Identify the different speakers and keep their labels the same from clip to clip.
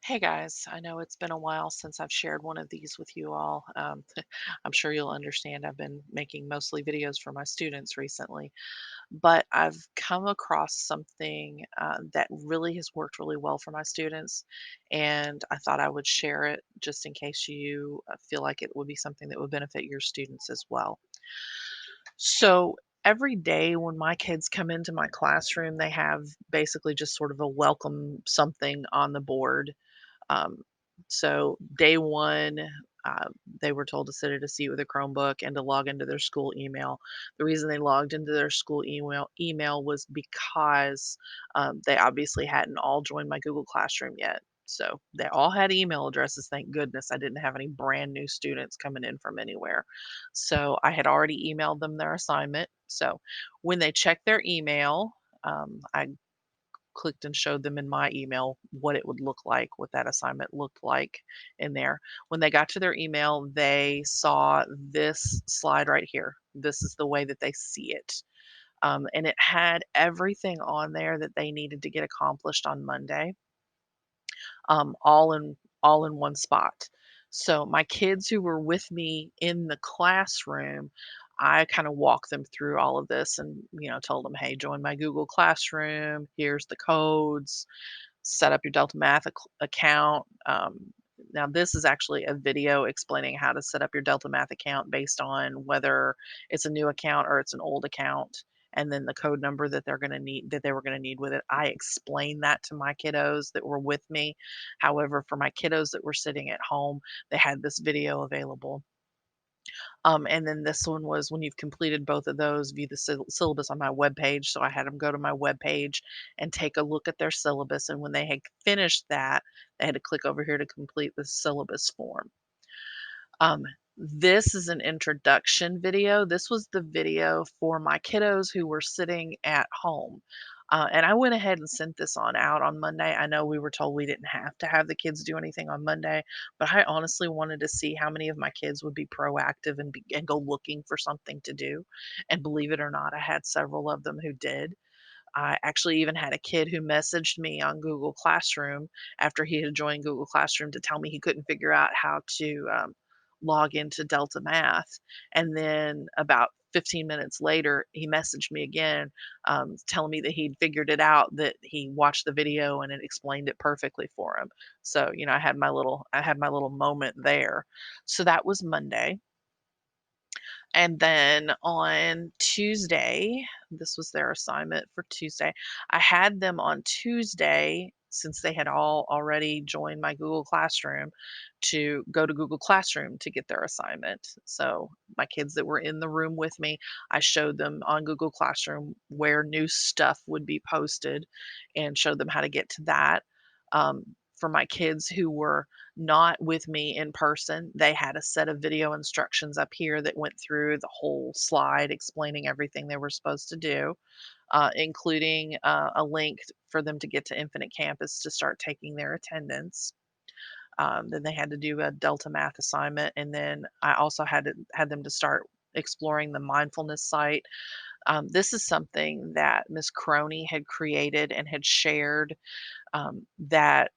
Speaker 1: Hey guys, I know it's been a while since I've shared one of these with you all. I'm sure you'll understand I've been making mostly videos for my students recently, but I've come across something that really has worked really well for my students, and I thought I would share it just in case you feel like it would be something that would benefit your students as well. So, every day when my kids come into my classroom, they have basically just sort of a welcome something on the board. um, so day one, uh, they were told to sit at a seat with a Chromebook and to log into their school email. The reason they logged into their school email was because they obviously hadn't all joined my Google Classroom yet. So they all had email addresses. Thank goodness I didn't have any brand new students coming in from anywhere. So I had already emailed them their assignment. So when they checked their email, I clicked and showed them in my email what it would look like, what that assignment looked like in there. When they got to their email, they saw this slide right here. This is the way that they see it. And it had everything on there that they needed to get accomplished on Monday, all in one spot. So my kids who were with me in the classroom, I kind of walked them through all of this and told them, hey, join my Google Classroom. Here's the codes, set up your Delta Math account. Now, this is actually a video explaining how to set up your Delta Math account based on whether it's a new account or it's an old account, and then the code number that they were going to need with it. I explained that to my kiddos that were with me. However, for my kiddos that were sitting at home, they had this video available. And then this one was when you've completed both of those, view the syllabus on my webpage. So I had them go to my webpage and take a look at their syllabus. And when they had finished that, they had to click over here to complete the syllabus form. Um, this is an introduction video. This was the video for my kiddos who were sitting at home. And I went ahead and sent this on out on Monday. I know we were told we didn't have to have the kids do anything on Monday, but I honestly wanted to see how many of my kids would be proactive and go looking for something to do. And believe it or not, I had several of them who did. I actually even had a kid who messaged me on Google Classroom after he had joined Google Classroom to tell me he couldn't figure out how to log into Delta Math. And then about 15 minutes later, he messaged me again, telling me that he'd figured it out, that he watched the video and it explained it perfectly for him. So, I had my little moment there. So that was Monday. And then on Tuesday, this was their assignment for Tuesday. I had them on Tuesday, since they had all already joined my Google Classroom, to go to Google Classroom to get their assignment. So my kids that were in the room with me, I showed them on Google Classroom where new stuff would be posted and showed them how to get to that. For my kids who were not with me in person, they had a set of video instructions up here that went through the whole slide explaining everything they were supposed to do, including a link for them to get to Infinite Campus to start taking their attendance. Then they had to do a Delta Math assignment, and then I also had them to start exploring the mindfulness site. This is something that Miss Crony had created and had shared, that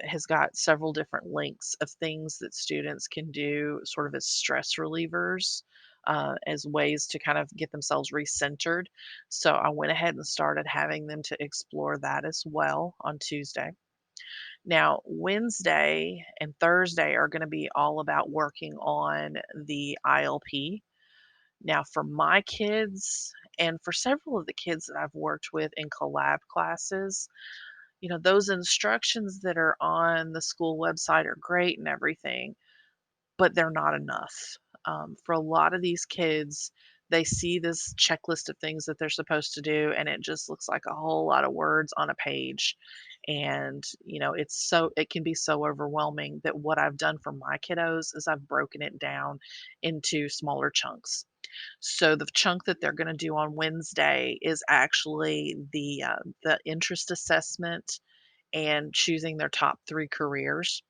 Speaker 1: has got several different links of things that students can do sort of as stress relievers, as ways to kind of get themselves recentered. So I went ahead and started having them to explore that as well on Tuesday. Now, Wednesday and Thursday are going to be all about working on the ILP. Now, for my kids and for several of the kids that I've worked with in collab classes, those instructions that are on the school website are great and everything, but they're not enough. For a lot of these kids, they see this checklist of things that they're supposed to do, and it just looks like a whole lot of words on a page. And, it can be so overwhelming that what I've done for my kiddos is I've broken it down into smaller chunks. So the chunk that they're going to do on Wednesday is actually the interest assessment and choosing their top 3 careers.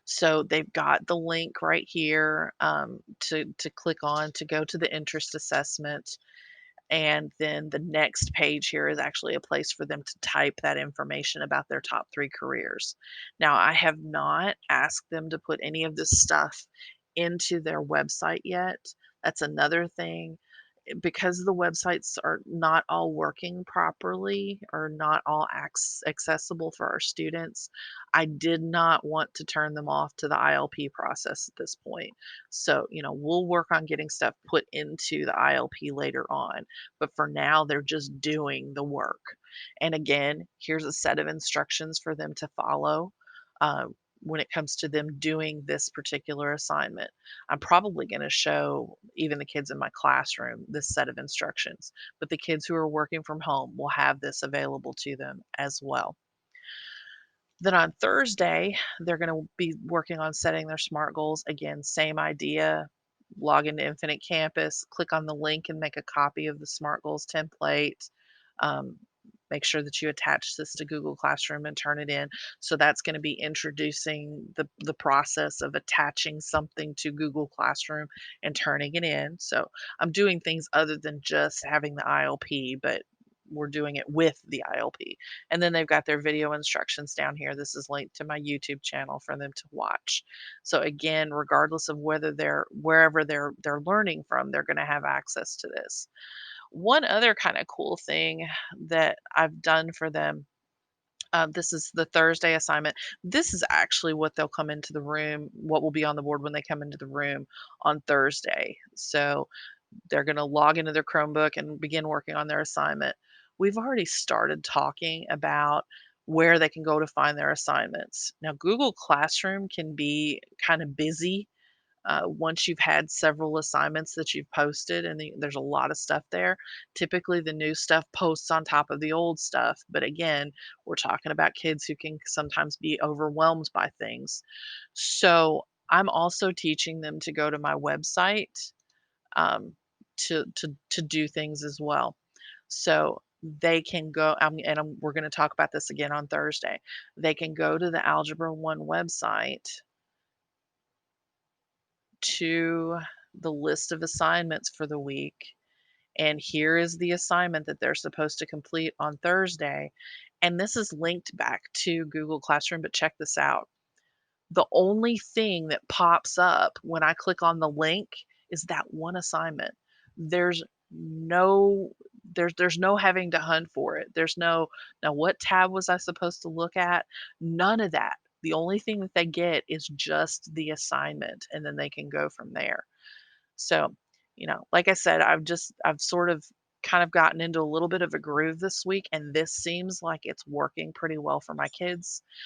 Speaker 1: So they've got the link right here, to click on to go to the interest assessment, And then the next page here is actually a place for them to type that information about their top 3 careers. Now, I have not asked them to put any of this stuff into their website yet. That's another thing. Because the websites are not all working properly or not all accessible for our students, I did not want to turn them off to the ILP process at this point. So, we'll work on getting stuff put into the ILP later on, but for now, they're just doing the work. And again, here's a set of instructions for them to follow. Uh, when it comes to them doing this particular assignment, I'm probably going to show even the kids in my classroom this set of instructions, but the kids who are working from home will have this available to them as well. Then on Thursday, they're going to be working on setting their SMART goals. Again, same idea. Log into Infinite Campus, click on the link and make a copy of the SMART goals template. Um, Make sure that you attach this to Google Classroom and turn it in. So that's going to be introducing the process of attaching something to Google Classroom and turning it in. So I'm doing things other than just having the ILP, but we're doing it with the ILP. And then they've got their video instructions down here. This is linked to my YouTube channel for them to watch. So again, regardless of whether they're wherever they're learning from, they're going to have access to this. One other kind of cool thing that I've done for them, this is the Thursday assignment. This is actually what they'll come into the room, what will be on the board when they come into the room on Thursday. So they're going to log into their Chromebook and begin working on their assignment. We've already started talking about where they can go to find their assignments. Now, Google Classroom can be kind of busy once you've had several assignments that you've posted, and there's a lot of stuff there. Typically, the new stuff posts on top of the old stuff. But again, we're talking about kids who can sometimes be overwhelmed by things. So I'm also teaching them to go to my website to do things as well. So they can go, we're going to talk about this again on Thursday. They can go to the Algebra 1 website to the list of assignments for the week. And here is the assignment that they're supposed to complete on Thursday. And this is linked back to Google Classroom, but check this out. The only thing that pops up when I click on the link is that one assignment. There's no there's no having to hunt for it. There's no, "Now what tab was I supposed to look at?" None of that. The only thing that they get is just the assignment, and then they can go from there. So, like I said, I've sort of kind of gotten into a little bit of a groove this week, and this seems like it's working pretty well for my kids.